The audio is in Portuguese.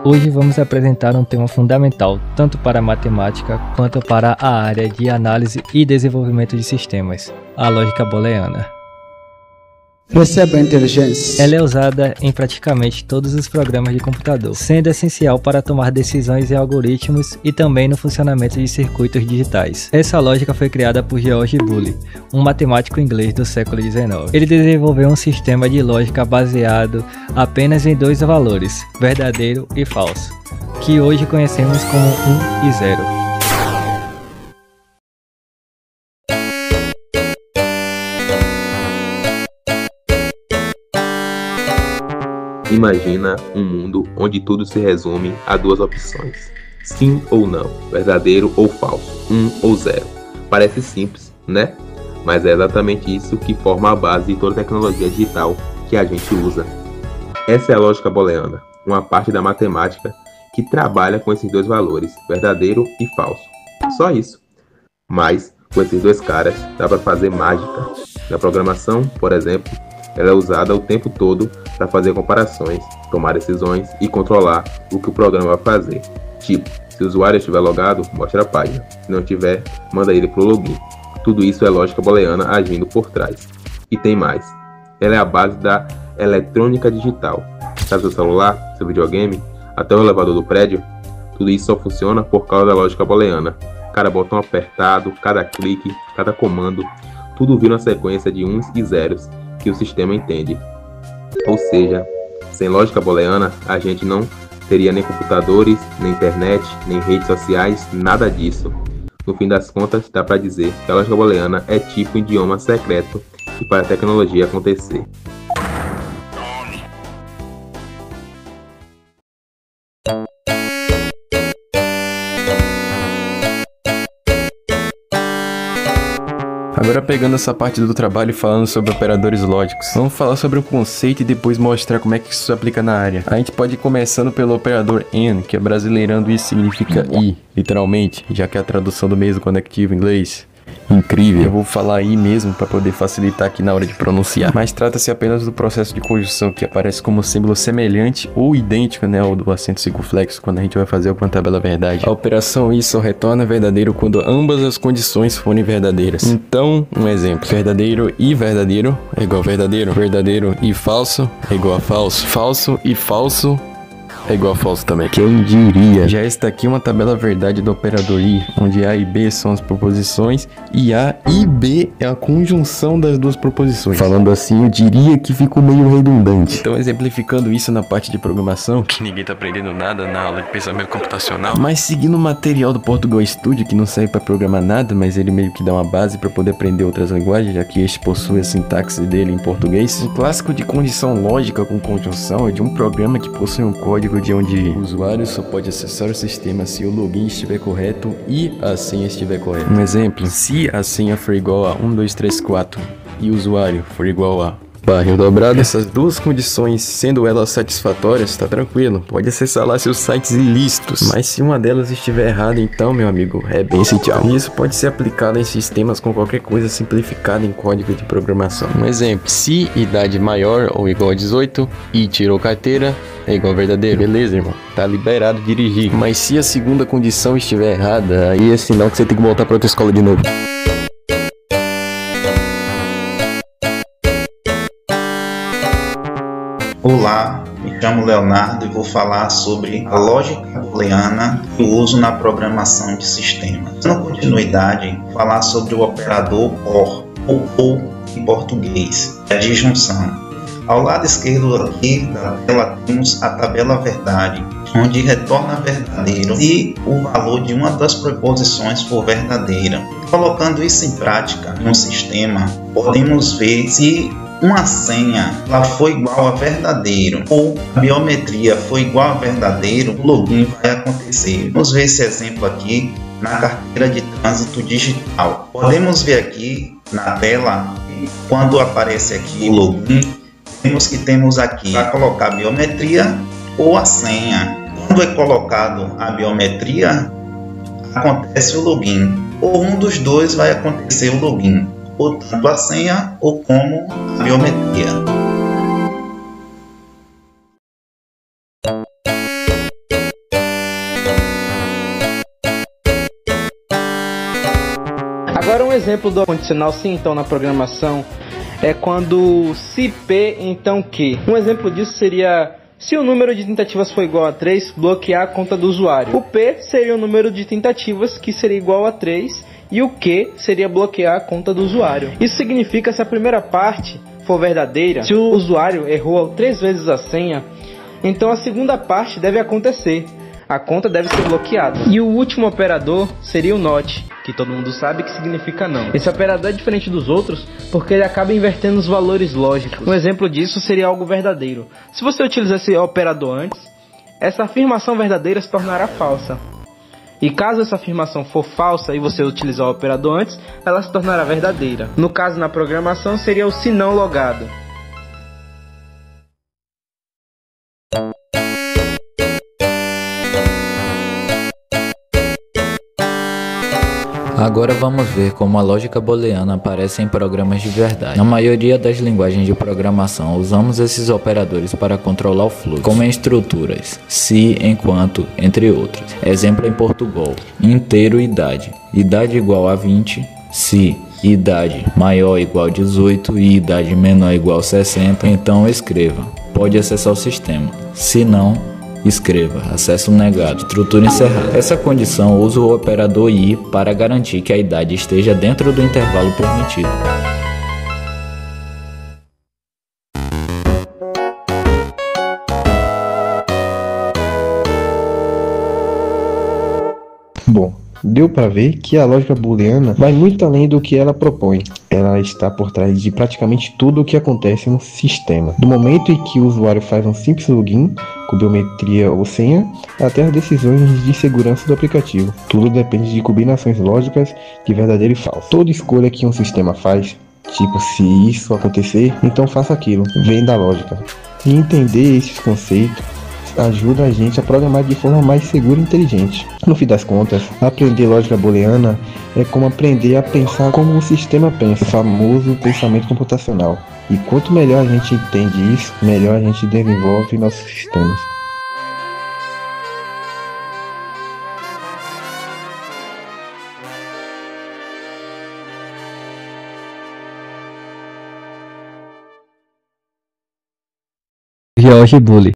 Hoje vamos apresentar um tema fundamental, tanto para a matemática quanto para a área de análise e desenvolvimento de sistemas, a lógica booleana. Receba a inteligência. Ela é usada em praticamente todos os programas de computador, sendo essencial para tomar decisões em algoritmos e também no funcionamento de circuitos digitais. Essa lógica foi criada por George Boole, um matemático inglês do século XIX. Ele desenvolveu um sistema de lógica baseado apenas em dois valores, verdadeiro e falso, que hoje conhecemos como 1 e 0. Imagina um mundo onde tudo se resume a duas opções: sim ou não, verdadeiro ou falso, 1 ou 0. Parece simples, né? Mas é exatamente isso que forma a base de toda a tecnologia digital que a gente usa. Essa é a lógica booleana, uma parte da matemática que trabalha com esses dois valores, verdadeiro e falso. Só isso. Mas, com esses dois caras, dá para fazer mágica. Na programação, por exemplo, ela é usada o tempo todo para fazer comparações, tomar decisões e controlar o que o programa vai fazer. Tipo, se o usuário estiver logado, mostra a página. Se não tiver, manda ele para o login. Tudo isso é lógica booleana agindo por trás. E tem mais. Ela é a base da eletrônica digital. Sabe seu celular, seu videogame, até o elevador do prédio? Tudo isso só funciona por causa da lógica booleana. Cada botão apertado, cada clique, cada comando, tudo vira uma sequência de uns e zeros que o sistema entende. Ou seja, sem lógica booleana, a gente não teria nem computadores, nem internet, nem redes sociais, nada disso. No fim das contas, dá para dizer que a lógica booleana é tipo um idioma secreto que faz a tecnologia acontecer. Agora pegando essa parte do trabalho e falando sobre operadores lógicos, vamos falar sobre o conceito e depois mostrar como é que isso se aplica na área. A gente pode ir começando pelo operador AND, que brasileirando isso significa I, literalmente, já que é a tradução do mesmo conectivo em inglês. Incrível. Eu vou falar aí mesmo para poder facilitar aqui na hora de pronunciar. Mas trata-se apenas do processo de conjunção que aparece como símbolo semelhante ou idêntico, né, ao do acento circunflexo quando a gente vai fazer alguma tabela verdade. A operação I só retorna verdadeiro quando ambas as condições forem verdadeiras. Então, um exemplo: verdadeiro e verdadeiro é igual a verdadeiro. Verdadeiro e falso é igual a falso. Falso e falso é igual a falso também. Quem diria? Já está aqui uma tabela verdade do operador I, onde A e B são as proposições e A e B é a conjunção das duas proposições. Falando assim, eu diria que ficou meio redundante. Então, exemplificando isso na parte de programação, que ninguém tá aprendendo nada na aula de pensamento computacional, mas seguindo o material do Portugal Studio, que não serve para programar nada, mas ele meio que dá uma base para poder aprender outras linguagens, já que este possui a sintaxe dele em português. O clássico de condição lógica com conjunção é de um programa que possui um código de onde o usuário só pode acessar o sistema se o login estiver correto e a senha estiver correta. Um exemplo: se a senha for igual a 1, 2, 3, 4 e o usuário for igual a barra dobrada, essas duas condições sendo elas satisfatórias, tá tranquilo, pode acessar lá seus sites ilícitos. Mas se uma delas estiver errada, então, meu amigo, é bem se tchau. E isso pode ser aplicado em sistemas com qualquer coisa simplificada em código de programação. Um exemplo: se idade maior ou igual a 18 e tirou carteira, é igual a verdadeiro. Beleza, irmão, tá liberado dirigir. Mas se a segunda condição estiver errada, aí é sinal que você tem que voltar pra outra escola de novo. Olá, me chamo Leonardo e vou falar sobre a lógica booleana que eu uso na programação de sistemas. Dando continuidade, falar sobre o operador OR, ou em português, a disjunção. Ao lado esquerdo aqui da tela temos a tabela verdade, onde retorna verdadeiro se o valor de uma das proposições for verdadeira. Colocando isso em prática no sistema, podemos ver se uma senha ela foi igual a verdadeiro ou a biometria foi igual a verdadeiro, o login vai acontecer. Vamos ver esse exemplo aqui na carteira de trânsito digital. Podemos ver aqui na tela, quando aparece aqui o login, vemos que temos aqui para colocar a biometria ou a senha. Quando é colocado a biometria, acontece o login, ou um dos dois vai acontecer o login, ou tanto a senha ou como a biometria. exemplo do condicional se então na programação é quando se P, então Q. Um exemplo disso seria: se o número de tentativas for igual a 3, bloquear a conta do usuário. O P seria o número de tentativas, que seria igual a 3, e o Q seria bloquear a conta do usuário. Isso significa, se a primeira parte for verdadeira, se o usuário errou 3 vezes a senha, então a segunda parte deve acontecer. A conta deve ser bloqueada. E o último operador seria o NOT, que todo mundo sabe que significa não. Esse operador é diferente dos outros porque ele acaba invertendo os valores lógicos. Um exemplo disso seria algo verdadeiro. Se você utilizar esse operador antes, essa afirmação verdadeira se tornará falsa. E caso essa afirmação for falsa e você utilizar o operador antes, ela se tornará verdadeira. No caso, na programação, seria o se não logado. Agora vamos ver como a lógica booleana aparece em programas de verdade. Na maioria das linguagens de programação, usamos esses operadores para controlar o fluxo, como em estruturas, se, enquanto, entre outros. Exemplo em Portugal: inteiro idade. Idade igual a 20, se idade maior igual a 18 e idade menor igual a 60, então escreva: pode acessar o sistema. Se não, escreva: acesso negado, estrutura encerrada. Essa condição usa o operador i para garantir que a idade esteja dentro do intervalo permitido. Bom, deu para ver que a lógica booleana vai muito além do que ela propõe. Ela está por trás de praticamente tudo o que acontece no sistema. Do momento em que o usuário faz um simples login, com biometria ou senha, até as decisões de segurança do aplicativo. Tudo depende de combinações lógicas de verdadeiro e falso. Toda escolha que um sistema faz, tipo, se isso acontecer, então faça aquilo, vem da lógica. E entender esses conceitos ajuda a gente a programar de forma mais segura e inteligente. No fim das contas, aprender lógica booleana é como aprender a pensar como um sistema pensa, o famoso pensamento computacional. E quanto melhor a gente entende isso, melhor a gente desenvolve nossos sistemas. George Bully.